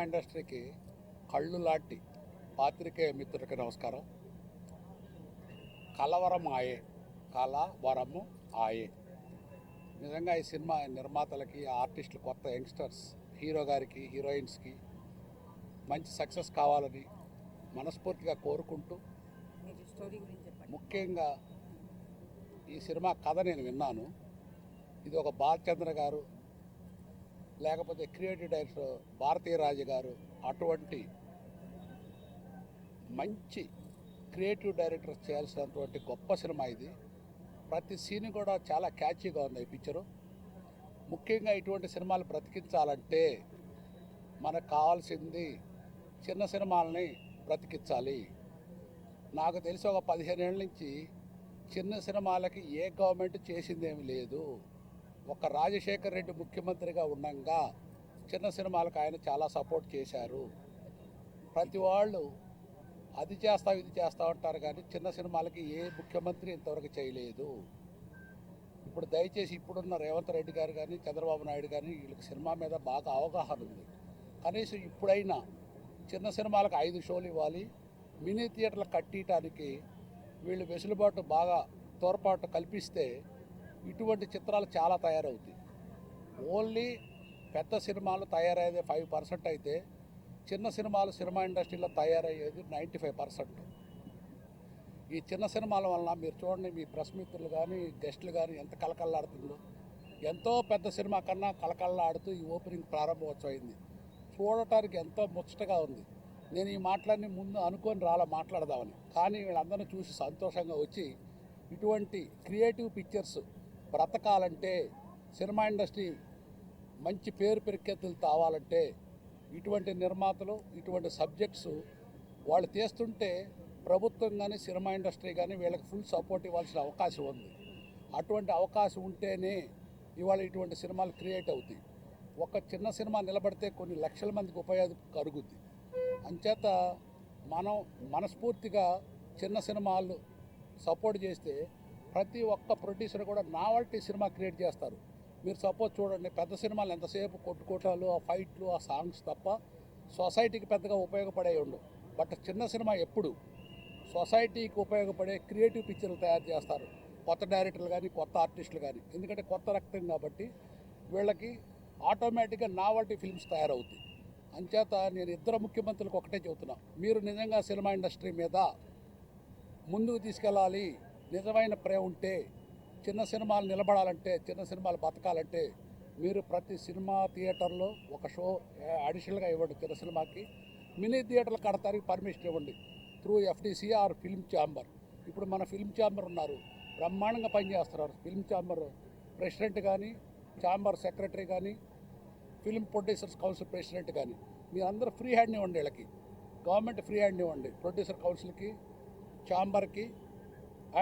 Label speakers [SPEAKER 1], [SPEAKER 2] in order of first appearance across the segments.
[SPEAKER 1] ఇండస్ట్రీకి కళ్ళు లాంటి పాత్రికేయ మిత్రుడికి నమస్కారం. కలవరం ఆయే, కలవరము ఆయే. నిజంగా ఈ సినిమా నిర్మాతలకి, ఆర్టిస్టులు, కొత్త యంగ్స్టర్స్, హీరో గారికి, హీరోయిన్స్కి మంచి సక్సెస్ కావాలని మనస్ఫూర్తిగా కోరుకుంటూ, ముఖ్యంగా ఈ సినిమా కథ నేను విన్నాను. ఇది ఒక బాలచంద్ర గారు లేకపోతే క్రియేటివ్ డైరెక్టర్ భారతీయ రాజు గారు అటువంటి మంచి క్రియేటివ్ డైరెక్టర్ చేయాల్సినటువంటి గొప్ప సినిమా ఇది. ప్రతి సీన్ కూడా చాలా క్యాచీగా ఉంది ఈ పిక్చరు. ముఖ్యంగా ఇటువంటి సినిమాలు బ్రతికించాలంటే మనకు కావాల్సింది చిన్న సినిమాలని బ్రతికించాలి. నాకు తెలిసి ఒక 15 ఏళ్ళ నుంచి చిన్న సినిమాలకి ఏ గవర్నమెంట్ చేసిందేమీ లేదు. ఒక రాజశేఖర్ రెడ్డి ముఖ్యమంత్రిగా ఉండగా చిన్న సినిమాలకు ఆయన చాలా సపోర్ట్ చేశారు. ప్రతి వాళ్ళు అది చేస్తా ఇది చేస్తా ఉంటారు, కానీ చిన్న సినిమాలకి ఏ ముఖ్యమంత్రి ఇంతవరకు చేయలేదు. ఇప్పుడు దయచేసి ఇప్పుడున్న రేవంత్ రెడ్డి గారు కానీ చంద్రబాబు నాయుడు కానీ వీళ్ళకి సినిమా మీద బాగా అవగాహన ఉంది. కనీసం ఇప్పుడైనా చిన్న సినిమాలకు 5 షోలు ఇవ్వాలి, మినీ థియేటర్లు కట్టియటానికి వీళ్ళు వెసులుబాటు బాగా తోడ్పాటు కల్పిస్తే ఇటువంటి చిత్రాలు చాలా తయారవుతాయి. ఓన్లీ పెద్ద సినిమాలు తయారయ్యేది 5% అయితే చిన్న సినిమాలు సినిమా ఇండస్ట్రీలో తయారయ్యేది 95%. ఈ చిన్న సినిమాల వలన మీరు చూడండి, మీ ప్రెస్ మిత్రులు కానీ గెస్టులు కానీ ఎంత కలకల్లాడుతుందో. ఎంతో పెద్ద సినిమా కన్నా కలకల్లాడుతూ ఈ ఓపెనింగ్ ప్రారంభోత్సవం అయింది. చూడటానికి ఎంతో ముచ్చటగా ఉంది. నేను ఈ మాటలన్నీ ముందు అనుకొని మాట్లాడదామని, కానీ వీళ్ళందరినీ చూసి సంతోషంగా వచ్చి ఇటువంటి క్రియేటివ్ పిక్చర్స్ బ్రతకాలంటే, సినిమా ఇండస్ట్రీ మంచి పేరు ప్రఖ్యాతులు తావాలంటే ఇటువంటి నిర్మాతలు ఇటువంటి సబ్జెక్ట్స్ వాళ్ళు తీస్తుంటే ప్రభుత్వం కానీ సినిమా ఇండస్ట్రీ కానీ వీళ్ళకి ఫుల్ సపోర్ట్ ఇవ్వాల్సిన అవకాశం ఉంది. అటువంటి అవకాశం ఉంటేనే ఇవాళ ఇటువంటి సినిమాలు క్రియేట్ అవుతాయి. ఒక చిన్న సినిమా నిలబడితే కొన్ని లక్షల మందికి ఉపయోగం కలుగుద్ది. అంచేత మనం మనస్ఫూర్తిగా చిన్న సినిమాలు సపోర్ట్ చేస్తే ప్రతి ఒక్క ప్రొడ్యూసర్ కూడా నావల్టీ సినిమా క్రియేట్ చేస్తారు. మీరు సపోజ్ చూడండి, పెద్ద సినిమాలు ఎంతసేపు కొట్టుకోటాలు, ఆ ఫైట్లు, ఆ సాంగ్స్ తప్ప సొసైటీకి పెద్దగా ఉపయోగపడే ఉండవు. బట్ చిన్న సినిమా ఎప్పుడు సొసైటీకి ఉపయోగపడే క్రియేటివ్ పిక్చర్లు తయారు చేస్తారు కొత్త డైరెక్టర్లు కానీ కొత్త ఆర్టిస్టులు కానీ. ఎందుకంటే కొత్త రక్తం కాబట్టి వీళ్ళకి ఆటోమేటిక్గా నావల్టీ ఫిల్మ్స్ తయారవుతాయి. అంచేత నేను ఇద్దరు ముఖ్యమంత్రులకు ఒకటే చెబుతున్నా, మీరు నిజంగా సినిమా ఇండస్ట్రీ మీద ముందుకు తీసుకెళ్ళాలి, నిజమైన ప్రేమ ఉంటే, చిన్న సినిమాలు నిలబడాలంటే, చిన్న సినిమాలు బతకాలంటే మీరు ప్రతి సినిమా థియేటర్లో ఒక షో అడిషనల్గా ఇవ్వండి. చిన్న సినిమాకి మినీ థియేటర్లు కడతానికి పర్మిషన్ ఇవ్వండి through FDC or film chamber. ఇప్పుడు మన ఫిల్మ్ ఛాంబర్ ఉన్నారు, బ్రహ్మాండంగా పనిచేస్తున్నారు. ఫిల్మ్ ఛాంబర్ ప్రెసిడెంట్ కానీ, ఛాంబర్ సెక్రటరీ కానీ, ఫిల్మ్ ప్రొడ్యూసర్స్ కౌన్సిల్ ప్రెసిడెంట్ కానీ మీరు అందరూ ఫ్రీ హ్యాండ్ ఇవ్వండి. వీళ్ళకి గవర్నమెంట్ ఫ్రీ హ్యాండ్ ఇవ్వండి, ప్రొడ్యూసర్ కౌన్సిల్కి, ఛాంబర్కి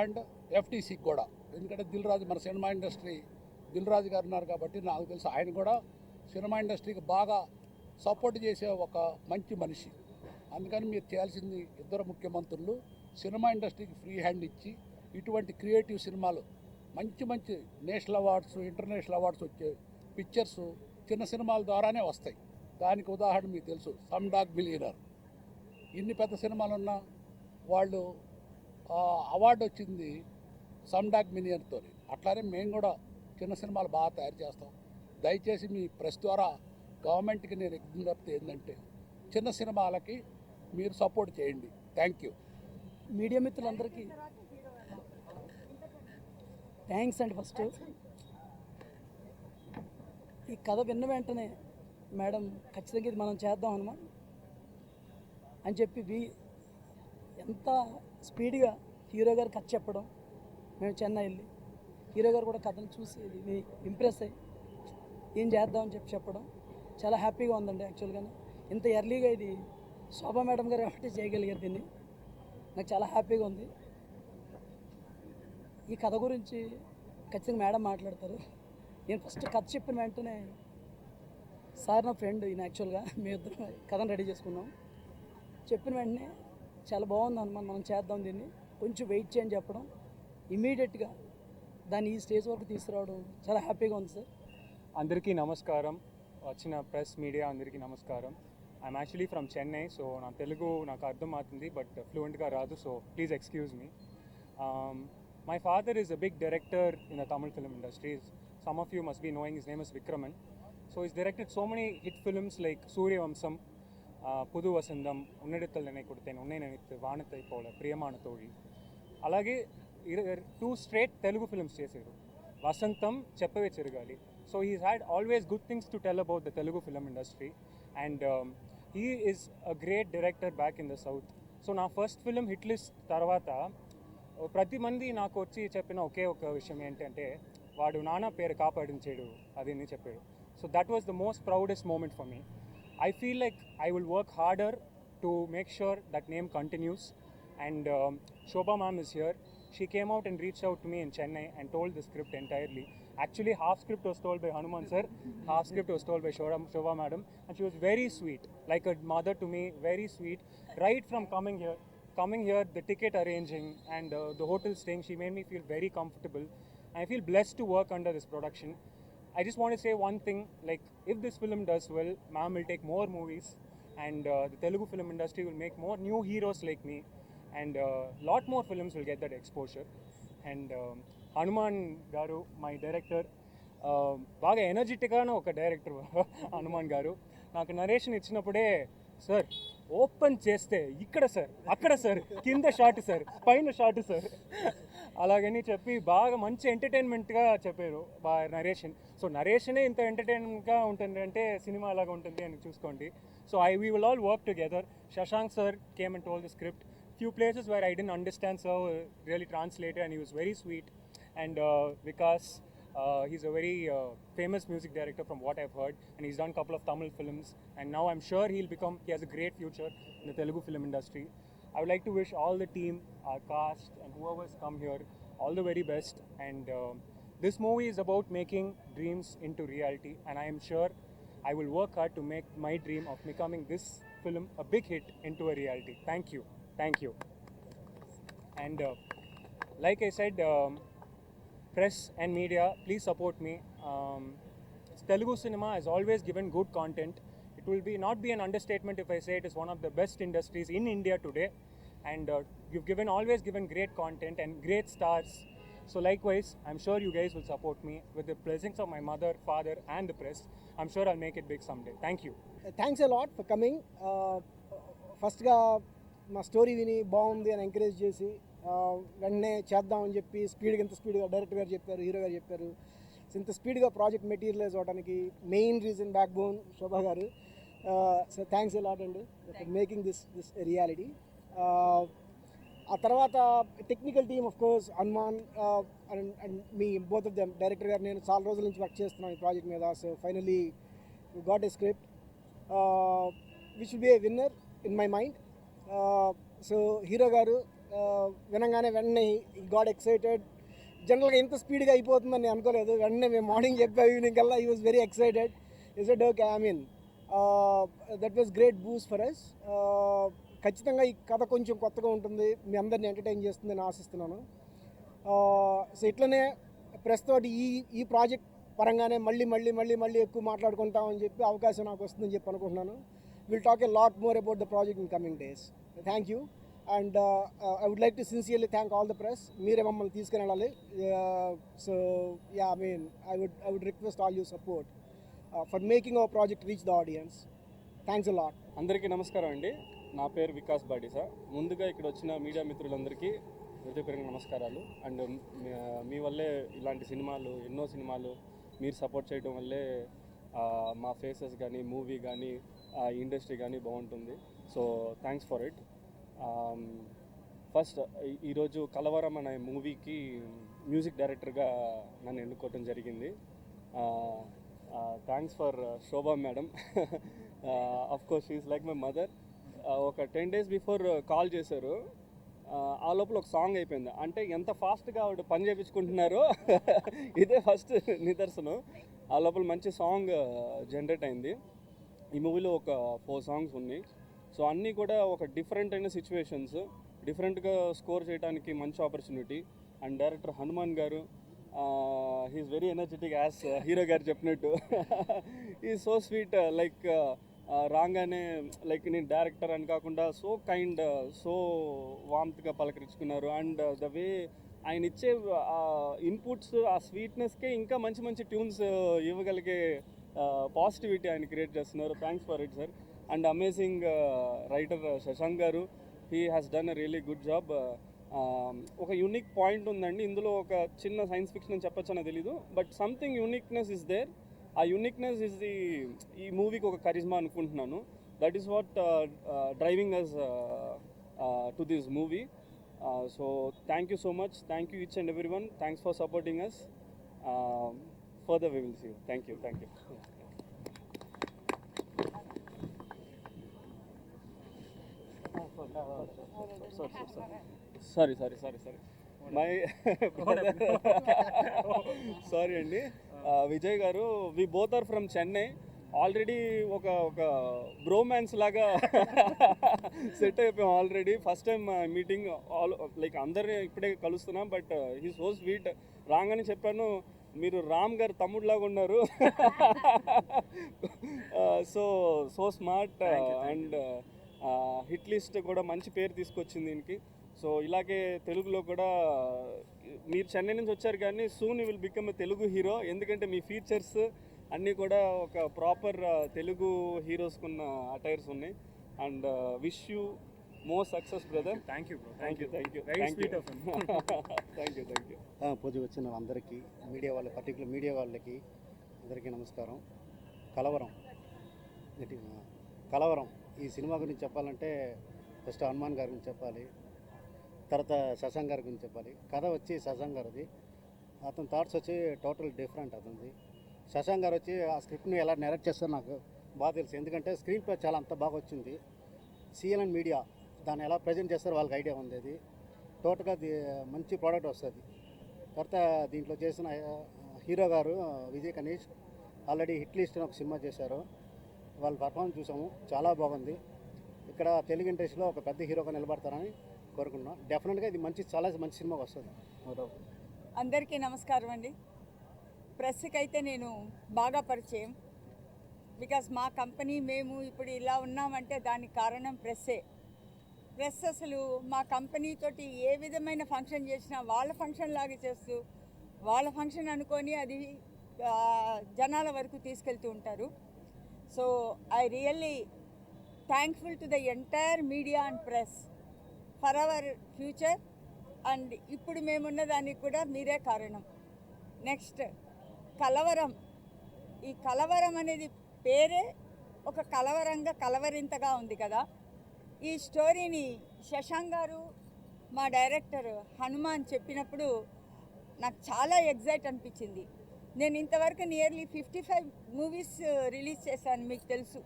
[SPEAKER 1] అండ్ ఎఫ్టీసీకి కూడా. ఎందుకంటే దిల్ రాజు మన సినిమా ఇండస్ట్రీ దిల్ రాజు గారు ఉన్నారు కాబట్టి నాకు తెలుసు ఆయన కూడా సినిమా ఇండస్ట్రీకి బాగా సపోర్ట్ చేసే ఒక మంచి మనిషి. అందుకని మీరు చేయాల్సింది, ఇద్దరు ముఖ్యమంత్రులు సినిమా ఇండస్ట్రీకి ఫ్రీ హ్యాండ్ ఇచ్చి ఇటువంటి క్రియేటివ్ సినిమాలు మంచి మంచి నేషనల్ అవార్డ్స్, ఇంటర్నేషనల్ అవార్డ్స్ వచ్చే పిక్చర్స్ చిన్న సినిమాల ద్వారానే వస్తాయి. దానికి ఉదాహరణ మీకు తెలుసు, సమ్ డాగ్ మిలియనర్. ఇన్ని పెద్ద సినిమాలు ఉన్నా వాళ్ళు అవార్డు వచ్చింది సమ్ డాగ్ మిలియనర్తో. అట్లానే మేము కూడా చిన్న సినిమాలు బాగా తయారు చేస్తాం. దయచేసి మీ ప్రెస్ ద్వారా గవర్నమెంట్కి నేను విజ్ఞప్తి ఏంటంటే చిన్న సినిమాలకి మీరు సపోర్ట్ చేయండి. Thank you.
[SPEAKER 2] మీడియా మిత్రులందరికీ థ్యాంక్స్ అండి. ఫస్ట్ ఈ కథ విన్న వెంటనే మేడం ఖచ్చితంగా ఇది మనం చేద్దాం అన్నమా అని చెప్పి ఎంత స్పీడ్గా హీరో గారు కథ చెప్పడం, మేము చెన్నై వెళ్ళి హీరో గారు కూడా కథను చూసి ఇది ఇంప్రెస్ అయ్యి ఏం చేద్దామని చెప్పడం చాలా హ్యాపీగా ఉందండి. యాక్చువల్గా ఇంత ఎర్లీగా ఇది శోభా మేడం గారు కాబట్టి చేయగలిగారు దీన్ని. నాకు చాలా హ్యాపీగా ఉంది. ఈ కథ గురించి ఖచ్చితంగా మేడం మాట్లాడతారు. నేను ఫస్ట్ కథ చెప్పిన వెంటనే సార్ నా ఫ్రెండ్ ఈయన, యాక్చువల్గా మేము ఇద్దరం కథను రెడీ చేసుకున్నాం. చెప్పిన వెంటనే చాలా బాగుంది అన్నమాట, మనం చేద్దాం దీన్ని, కొంచెం వెయిట్ చేయని చెప్పడం, ఇమీడియట్గా దాన్ని ఈ స్టేజ్ వరకు తీసుకురావడం చాలా హ్యాపీగా ఉంది సార్.
[SPEAKER 3] అందరికీ నమస్కారం, వచ్చిన ప్రెస్ మీడియా అందరికీ నమస్కారం. I'm actually from Chennai, so నా తెలుగు నాకు అర్థం అవుతుంది బట్ ఫ్లూయెంట్గా రాదు, so please excuse me. My father is a big director in the Tamil film industry. Some of you must be knowing his name is Vikraman. So he's directed so many hit films like Suryavamsam, Pudu Vasandam, Unnadithal Nenai Koduthen, Unnai Nenithu, Vaanathai Pola, Priyamana Thozhi. Alage 2 straight Telugu films chesaru, Vasantham, Cheppave Cheragali. So he's had always good things to tell about the Telugu film industry, and he is a great director back in the south. So na first film hit list tarvata ప్రతి మంది నాకు వచ్చి చెప్పిన ఒకే ఒక విషయం ఏంటంటే వాడు నాన్న పేరు కాపాడించాడు అది అని చెప్పాడు. So that was the most proudest moment for me. I feel like I will work harder to make sure that name continues. And Shobha ma'am is here. She came out and reached out to me in Chennai and told the script entirely. Actually, half script was told by Hanuman sir, half script was told by Shobha madam, and she was very sweet, like a mother to me, very sweet. Right from coming here, the ticket arranging and the hotel staying, she made me feel very comfortable. I feel blessed to work under this production. I just want to say one thing, like if this film does well, ma'am will take more movies, and the Telugu film industry will make more new heroes like me, and lot more films will get that exposure. And Hanuman Garu, my director, బాగా ఎనర్జెటిక్గానే ఒక director Hanuman గారు. నాకు narration ఇచ్చినప్పుడే sir open చేస్తే ఇక్కడ sir, అక్కడ sir, కింద shot sir, పైన షాట్ సార్ అలాగని చెప్పి బాగా మంచి ఎంటర్టైన్మెంట్గా చెప్పారు నరేషన్. సో నరేషనే ఇంత ఎంటర్టైన్మెంట్గా ఉంటుంది అంటే సినిమా అలాగా ఉంటుంది అని చూసుకోండి. So we will all work together. Shashank sir came and told the script. Few places where I didn't understand, so really translated, and he was very sweet. And Vikas, he's a very famous music director from what I've heard, and he's done a couple of Tamil films, and now I'm sure he has a great future in the Telugu film industry. I would like to wish all the team, our cast, and whoever's come here all the very best. And this movie is about making dreams into reality, and I am sure I will work hard to make my dream of becoming this film a big hit into a reality. Thank you. Thank you. And like I said, press and media, please support me. Telugu cinema has always given good content. It will not be an understatement if I say it is one of the best industries in India today. And you've always given great content and great stars. So likewise, I'm sure you guys will support me with the blessings of my mother, father, and the press. I'm sure I'll make it big someday. Thank you.
[SPEAKER 4] Thanks a lot for coming. ఫస్ట్గా మా story విని బాగుంది అని encourage చేసి వెంటనే చేద్దామని చెప్పి ఇంత స్పీడ్గా డైరెక్టర్ గారు చెప్పారు, హీరో గారు చెప్పారు. సో ఇంత స్పీడ్గా ప్రాజెక్ట్ మెటీరియలైజ్ అవడానికి మెయిన్ రీజన్ బ్యాక్ బోన్ శోభా గారు. సో థ్యాంక్స్ అ లాట్ అండి ఫర్ మేకింగ్ దిస్ రియాలిటీ. ఆ తర్వాత technical team of course Hanuman and me both of them. Director గారు నేను చాలా రోజుల నుంచి వర్క్ చేస్తున్నాను ఈ ప్రాజెక్ట్ మీద. So finally we got a script which will be a winner in my mind. So hero గారు వినగానే వెంటనే ఈ గాట్ ఎక్సైటెడ్. జనరల్గా ఇంత స్పీడ్గా అయిపోతుందని నేను అనుకోలేదు. వెంటనే మేము మార్నింగ్ చెప్పా, ఈవినింగ్ కల్లా he was very excited. He said okay, I mean that was great boost for us. ఖచ్చితంగా ఈ కథ కొంచెం కొత్తగా ఉంటుంది, మీ అందరిని ఎంటర్టైన్ చేస్తుందని ఆశిస్తున్నాను. సో ఇట్లనే ప్రెస్ తోటి ఈ ప్రాజెక్ట్ పరంగానే మళ్ళీ ఎక్కువ మాట్లాడుకుంటామని చెప్పి అవకాశం నాకు వస్తుందని చెప్పి అనుకుంటున్నాను. Will talk a lot more about the project in coming days. Thank you. And I would like to sincerely thank all the press. మీరే మమ్మల్ని తీసుకుని వెళ్ళాలి. So yeah, I mean I would request all you support for making our project reach the audience. Thanks a lot.
[SPEAKER 5] అందరికీ నమస్కారం అండి. నా పేరు వికాస్ బాడీసా. ముందుగా ఇక్కడ వచ్చిన మీడియా మిత్రులందరికీ హృదయపూర్వక నమస్కారాలు. అండ్ మీ వల్లే ఇలాంటి సినిమాలు, ఎన్నో సినిమాలు మీరు సపోర్ట్ చేయడం వల్లే మా ఫేసెస్ కానీ, మూవీ కానీ, ఇండస్ట్రీ కానీ బాగుంటుంది. So thanks for it. First ఈరోజు కలవరం అనే మూవీకి మ్యూజిక్ డైరెక్టర్గా నన్ను ఎన్నుకోవటం జరిగింది. Thanks for Shobha madam. Of course she is like my mother. ఒక 10 days బిఫోర్ కాల్ చేశారు. ఆ లోపల ఒక సాంగ్ అయిపోయింది. అంటే ఎంత ఫాస్ట్గా ఆవిడ పని చేయించుకుంటున్నారో ఇదే ఫస్ట్ నిదర్శనం. ఆ లోపల మంచి సాంగ్ జనరేట్ అయింది. ఈ మూవీలో ఒక 4 songs ఉన్నాయి. సో అన్నీ కూడా ఒక డిఫరెంట్ అయిన సిచ్యువేషన్స్, డిఫరెంట్గా స్కోర్ చేయడానికి మంచి ఆపర్చునిటీ. అండ్ డైరెక్టర్ హనుమాన్ గారు, he's very energetic as hero గారు చెప్పినట్టు. ఈ సో స్వీట్, లైక్ రాగానే లైక్ నేను డైరెక్టర్ అని కాకుండా సో కైండ్, సో వామ్త్గా పలకరించుకున్నారు. అండ్ ద వే ఆయన ఇచ్చే ఇన్పుట్స్, ఆ స్వీట్నెస్కే ఇంకా మంచి మంచి ట్యూన్స్ ఇవ్వగలిగే పాజిటివిటీ ఆయన క్రియేట్ చేస్తున్నారు. Thanks for it sir. And amazing writer Shashank గారు, he has done a really good job. ఒక యూనిక్ పాయింట్ ఉందండి ఇందులో. ఒక చిన్న సైన్స్ ఫిక్షన్ అని చెప్పొచ్చు అని తెలీదు, బట్ సంథింగ్ యూనిక్నెస్ ఇస్ దేర్. ఆ యూనిక్నెస్ ఇస్ ఈ మూవీకి ఒక కరిజ్మా అనుకుంటున్నాను. That is what driving us to this movie. So thank you so much. Thank you each and every one. Thanks for supporting us. Further we will see you. Thank you. Thank you. Sorry my sorry అండి. Vijay garu, we both are from Chennai. Already ఒక ఒక bromance లాగా set అయిపోయాం already. First time meeting like అందరిని ఇప్పుడే కలుస్తున్నాం. But he so sweet. రాగానే చెప్పాను, మీరు రామ్ గారు తమ్ముడులాగా ఉన్నారు. So smart and hit list కూడా మంచి పేరు తీసుకొచ్చింది దీనికి. సో ఇలాగే తెలుగులో కూడా మీరు చెన్నై నుంచి వచ్చారు కానీ soon you will become a Telugu hero. ఎందుకంటే మీ ఫీచర్స్ అన్నీ కూడా ఒక ప్రాపర్ తెలుగు హీరోస్కున్న అటైర్స్ ఉన్నాయి. And wish you more success brother.
[SPEAKER 3] Thank you bro.
[SPEAKER 5] Thank you thank you
[SPEAKER 3] very sweet of him.
[SPEAKER 5] Thank you thank you.
[SPEAKER 6] Pooja వచ్చిన అందరికీ, మీడియా వాళ్ళ పర్టికులర్ మీడియా వాళ్ళకి అందరికీ నమస్కారం. కలవరం ఈ సినిమా గురించి చెప్పాలంటే ఫస్ట్ హనుమాన్ గారి గురించి చెప్పాలి, తర్వాత శశాంక్ గారి గురించి చెప్పాలి. కథ వచ్చి శశాంక్ గారిది, అతని థాట్స్ వచ్చి టోటల్ డిఫరెంట్. అతనిది శశాంక్ గారు వచ్చి ఆ స్క్రిప్ట్ని ఎలా నెరెక్ట్ చేస్తారో నాకు బాగా తెలుసు. ఎందుకంటే స్క్రీన్ ప్లే చాలా అంత బాగా వచ్చింది. సిఎల్ఎన్ మీడియా దాన్ని ఎలా ప్రజెంట్ చేస్తారో వాళ్ళకి ఐడియా ఉంది. అది టోటల్గా మంచి ప్రోడక్ట్ వస్తుంది. తర్వాత దీంట్లో చేసిన హీరో గారు Vijay Kanish already hit list అని ఒక సినిమా చేశారు. వాళ్ళ పర్ఫార్మెన్స్ చూసాము, చాలా బాగుంది. ఇక్కడ తెలుగు ఇండస్ట్రీలో ఒక పెద్ద హీరోగా నిలబడతారని కోరుకుంటున్నాం. డెఫినెట్గా ఇది చాలా మంచి సినిమాగా వస్తుంది.
[SPEAKER 7] అందరికీ నమస్కారం అండి. ప్రెస్కి అయితే నేను బాగా పరిచయం. బికాస్ మా కంపెనీ మేము ఇప్పుడు ఇలా ఉన్నామంటే దానికి కారణం ప్రెస్సే. ప్రెస్ అసలు మా కంపెనీ తోటి ఏ విధమైన ఫంక్షన్ చేసినా వాళ్ళ ఫంక్షన్ లాగా చేస్తూ వాళ్ళ ఫంక్షన్ అనుకొని అది జనాల వరకు తీసుకెళ్తూ ఉంటారు. So I really thankful to the entire media and press for our future. And ఇప్పుడు మేమున్న దానికి కూడా మీరే కారణం. నెక్స్ట్ కలవరం. ఈ కలవరం అనేది పేరే ఒక కలవరంగా కలవరింతగా ఉంది కదా. ఈ స్టోరీని శశాంక్ గారు మా డైరెక్టర్ హనుమాన్ చెప్పినప్పుడు నాకు చాలా ఎగ్జైట్ అనిపించింది. నేను ఇంతవరకు నియర్లీ 55 మూవీస్ రిలీజ్ చేశాను, మీకు తెలుసు.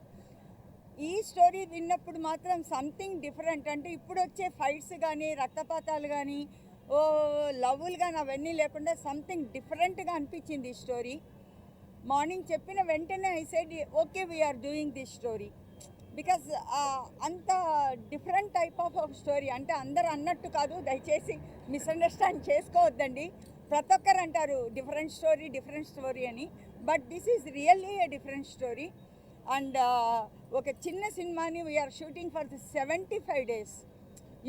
[SPEAKER 7] ఈ స్టోరీ విన్నప్పుడు మాత్రం సంథింగ్ డిఫరెంట్. అంటే ఇప్పుడు వచ్చే ఫైట్స్ కానీ రక్తపాతాలు కానీ లవ్వులు కానీ అవన్నీ లేకుండా సంథింగ్ డిఫరెంట్గా అనిపించింది ఈ స్టోరీ. మార్నింగ్ చెప్పిన వెంటనే I said okay we're doing this story. Because అంత డిఫరెంట్ టైప్ ఆఫ్ స్టోరీ. అంటే అందరు అన్నట్టు కాదు, దయచేసి మిస్అండర్స్టాండ్ చేసుకోవద్దండి. ప్రతి ఒక్కరు అంటారు డిఫరెంట్ స్టోరీ అని. But this is really a different story. And ఒక చిన్న సినిమాని we're shooting for the 75 days.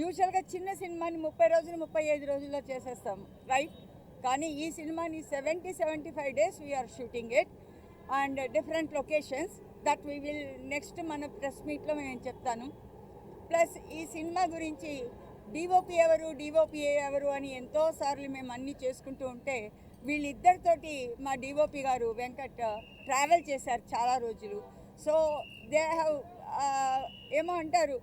[SPEAKER 7] యూజువల్గా చిన్న సినిమాని 30 రోజులు 35 రోజుల్లో చేసేస్తాము, రైట్? కానీ ఈ సినిమాని 75 days we're shooting it. And different locations that we will next మన ప్రెస్ మీట్లో నేను చెప్తాను. ప్లస్ ఈ సినిమా గురించి డిఓపి ఎవరు అని ఎంతోసార్లు మేము అన్నీ చేసుకుంటూ ఉంటే వీళ్ళిద్దరితోటి మా డిఓపి గారు వెంకట్ ట్రావెల్ చేశారు చాలా రోజులు. సో దే హ్యావ్ ఏమో అంటారు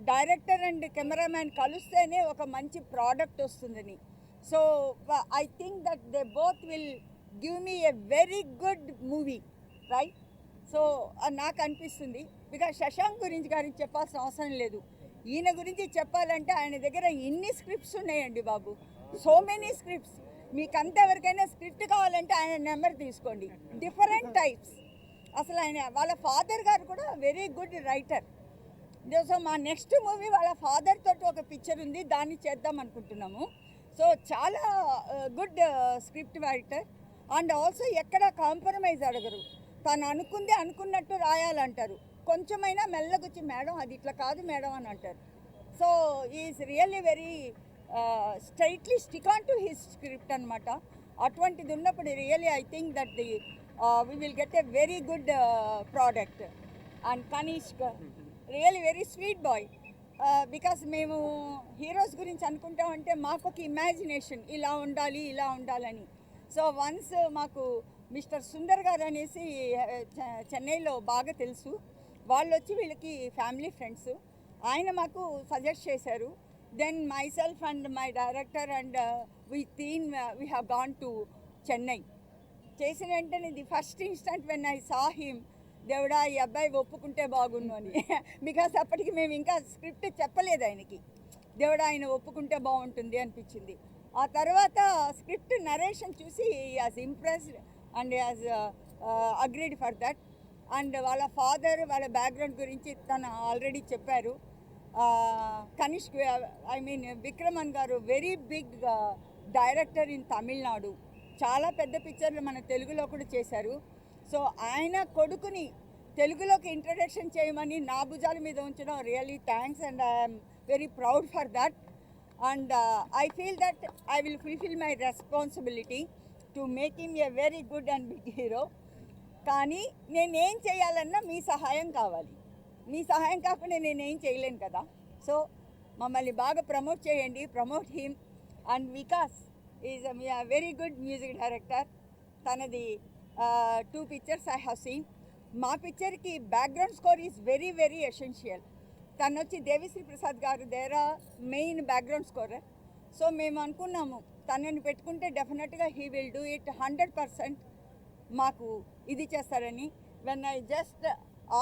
[SPEAKER 7] డైరెక్టర్ అండ్ కెమెరామ్యాన్ కలిస్తేనే ఒక మంచి ప్రోడక్ట్ వస్తుందని. So I think that they both will give me a very good movie, right? So నాకు అనిపిస్తుంది. బికాజ్ శశాంక్ గారికి చెప్పాల్సిన అవసరం లేదు. ఈయన గురించి చెప్పాలంటే ఆయన దగ్గర ఇన్ని స్క్రిప్ట్స్ ఉన్నాయండి బాబు, సో మెనీ స్క్రిప్ట్స్. మీకు అంతవరకైనా స్క్రిప్ట్ కావాలంటే ఆయన నెంబర్ తీసుకోండి. Different types. అసలు ఆయన వాళ్ళ ఫాదర్ గారు కూడా వెరీ గుడ్ రైటర్. సో మా నెక్స్ట్ మూవీ వాళ్ళ ఫాదర్ తోటి ఒక పిక్చర్ ఉంది, దాన్ని చేద్దాం అనుకుంటున్నాము. సో చాలా good script writer. And also ఎక్కడ కాంప్రమైజ్ అడగరు. తను అనుకున్నట్టు రాయాలంటారు. కొంచెమైనా మెల్లగొచ్చి మేడం అది ఇట్లా కాదు మేడం అని అంటారు. So is really very straightly stick on to his script అనమాట. అటువంటిది ఉన్నప్పుడు really I think that the we will get a very good product. And Kanishk really very sweet boy. Because మేము హీరోస్ గురించి అనుకుంటామంటే మాకు ఒక ఇమాజినేషన్ ఇలా ఉండాలని. సో వన్స్ మాకు మిస్టర్ సుందర్ గారు అనేసి చెన్నైలో బాగా తెలుసు. వాళ్ళు వచ్చి వీళ్ళకి ఫ్యామిలీ ఫ్రెండ్స్. ఆయన మాకు సజెస్ట్ చేశారు. Then myself and my director and we have gone to Chennai. చేసిన వెంటనే the first instant when I saw him, దేవుడా ఈ అబ్బాయి ఒప్పుకుంటే బాగుండు అని. బికాస్ అప్పటికి మేము ఇంకా స్క్రిప్ట్ చెప్పలేదు ఆయనకి. దేవుడా ఆయన ఒప్పుకుంటే బాగుంటుంది అనిపించింది. ఆ తర్వాత స్క్రిప్ట్ నరేషన్ చూసి as impressed and as agreed for that. And వాళ్ళ ఫాదర్ వాళ్ళ బ్యాక్గ్రౌండ్ గురించి తను ఆల్రెడీ చెప్పారు. Kanishk I mean Vikraman garu very big director in Tamil Nadu. చాలా పెద్ద పిక్చర్లు మన తెలుగులో కూడా చేశారు. సో ఆయన కొడుకుని తెలుగులోకి ఇంట్రడక్షన్ చేయమని నా భుజాల మీద ఉంచడం really thanks and I'm very proud for that. And I feel that I will fulfil my responsibility to make him a very good and big hero. కానీ నేనేం చేయాలన్నా మీ సహాయం కావాలి. మీ సహాయం కాకుండా నేనేం చేయలేను కదా. సో మమ్మల్ని బాగా ప్రమోట్ చేయండి, promote him. And Vikas is very good music director. తనది 2 pictures ఐ హ్యావ్ సీన్. మా పిక్చర్కి background score is very very essential. తను వచ్చి Devi Sri Prasad garu their main background scorer. So మేము అనుకున్నాము తనని పెట్టుకుంటే డెఫినెట్గా హీ విల్ డూ ఇట్ 100% మాకు ఇది చేస్తారని. When I just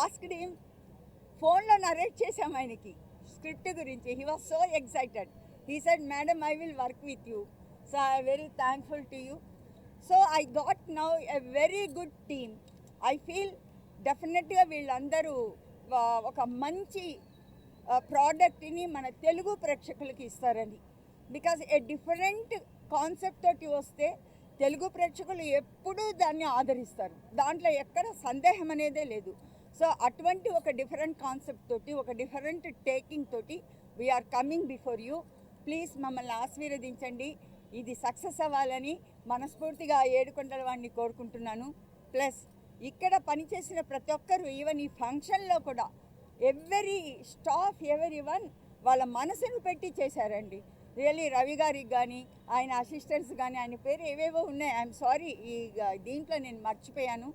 [SPEAKER 7] asked him, ఫోన్లో నరేట్ చేసాం ఆయనకి స్క్రిప్ట్ గురించి. He was so excited. He said, madam I will work with you, so I very thankful to you. So I got now a very good team. I feel డెఫినెట్గా వీళ్ళందరూ ఒక మంచి ప్రోడక్ట్ని మన తెలుగు ప్రేక్షకులకి ఇస్తారని. బికాజ్ ఏ డిఫరెంట్ కాన్సెప్ట్ తోటి వస్తే తెలుగు ప్రేక్షకులు ఎప్పుడూ దాన్ని ఆదరిస్తారు, దాంట్లో ఎక్కడ సందేహం అనేదే లేదు. సో అటువంటి ఒక డిఫరెంట్ కాన్సెప్ట్ తోటి, ఒక డిఫరెంట్ టేకింగ్ తోటి we're coming before you. Please మమ్మల్ని ఆశీర్వదించండి. ఇది సక్సెస్ అవ్వాలని మనస్ఫూర్తిగా ఏడుకొండల వాడిని కోరుకుంటున్నాను. ప్లస్ ఇక్కడ పనిచేసిన ప్రతి ఒక్కరు, ఈవెన్ ఈ ఫంక్షన్లో కూడా ఎవ్రీ స్టాఫ్ ఎవరీ వన్ వాళ్ళ మనసును పెట్టి చేశారండి. రియల్లీ రవి గారికి కానీ ఆయన అసిస్టెంట్స్ కానీ, ఆయన పేరు ఏవేవో ఉన్నాయి, ఐఎమ్ సారీ, ఈ దీంట్లో నేను మర్చిపోయాను.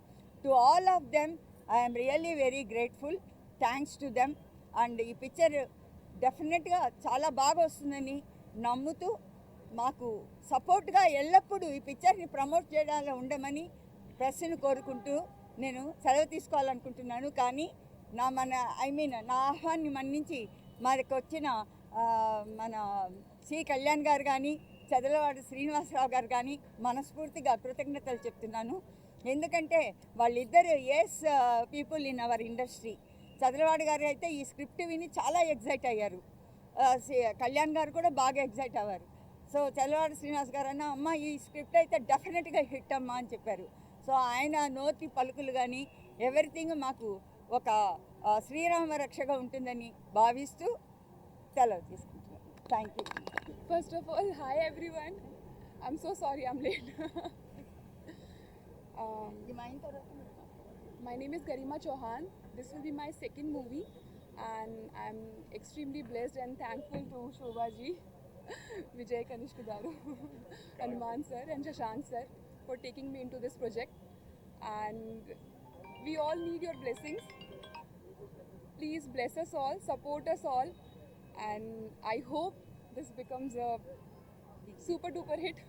[SPEAKER 7] To all of them I'm really very grateful. Thanks to them. And ఈ పిక్చర్ డెఫినెట్గా చాలా బాగా వస్తుందని నమ్ముతూ మాకు సపోర్ట్గా ఎల్లప్పుడూ ఈ పిక్చర్ని ప్రమోట్ చేయడంలో ఉండమని ప్రెస్ని కోరుకుంటూ నేను సెలవు తీసుకోవాలనుకుంటున్నాను. కానీ నా ఆహ్వాన్ని మన్నించి మనకు వచ్చిన మన సి కళ్యాణ్ గారు కానీ చదలవాడ శ్రీనివాసరావు గారు కానీ మనస్ఫూర్తిగా కృతజ్ఞతలు చెప్తున్నాను. ఎందుకంటే వాళ్ళిద్దరు as people in our industry. Chadalavada garu అయితే ఈ స్క్రిప్ట్ విని చాలా ఎగ్జైట్ అయ్యారు, కళ్యాణ్ గారు కూడా బాగా ఎగ్జైట్ అవ్వారు. సో చదలవాడ శ్రీనివాస్ గారు అన్న, అమ్మ ఈ స్క్రిప్ట్ అయితే డెఫినెట్గా హిట్ అమ్మా అని చెప్పారు. సో ఆయన నోటి పలుకులు కానీ ఎవ్రీథింగ్ మాకు ఒక శ్రీరామ రక్షగా ఉంటుందని భావిస్తూ సెలవు తీసుకుంటున్నాను. Thank you.
[SPEAKER 8] First of all, hi everyone. I'm so sorry I'm late. My name is Garima Chauhan. This will be my second movie and I'm extremely blessed and thankful to Shobhaji, Vijay Kanishk Garu, Hanuman sir and Shashank sir for taking me into this project. And we all need your blessings. Please bless us all, support us all, and I hope this becomes a super duper hit.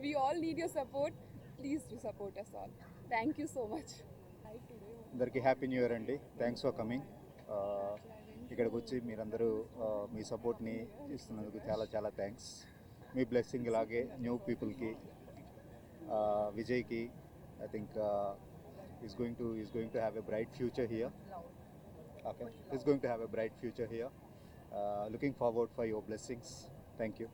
[SPEAKER 8] We all need your support. Please do support us all. Thank you so much.
[SPEAKER 9] అందరికీ happy new year అండి. Thanks for coming. ఇక్కడికి వచ్చి మీరందరూ మీ సపోర్ట్ని ఇస్తున్నందుకు చాలా చాలా thanks. మీ blessing ఇలాగే new పీపుల్కి, విజయ్కి, I think is going to have a bright future here. Okay, is going to have a bright future here. Looking forward for your blessings. Thank you.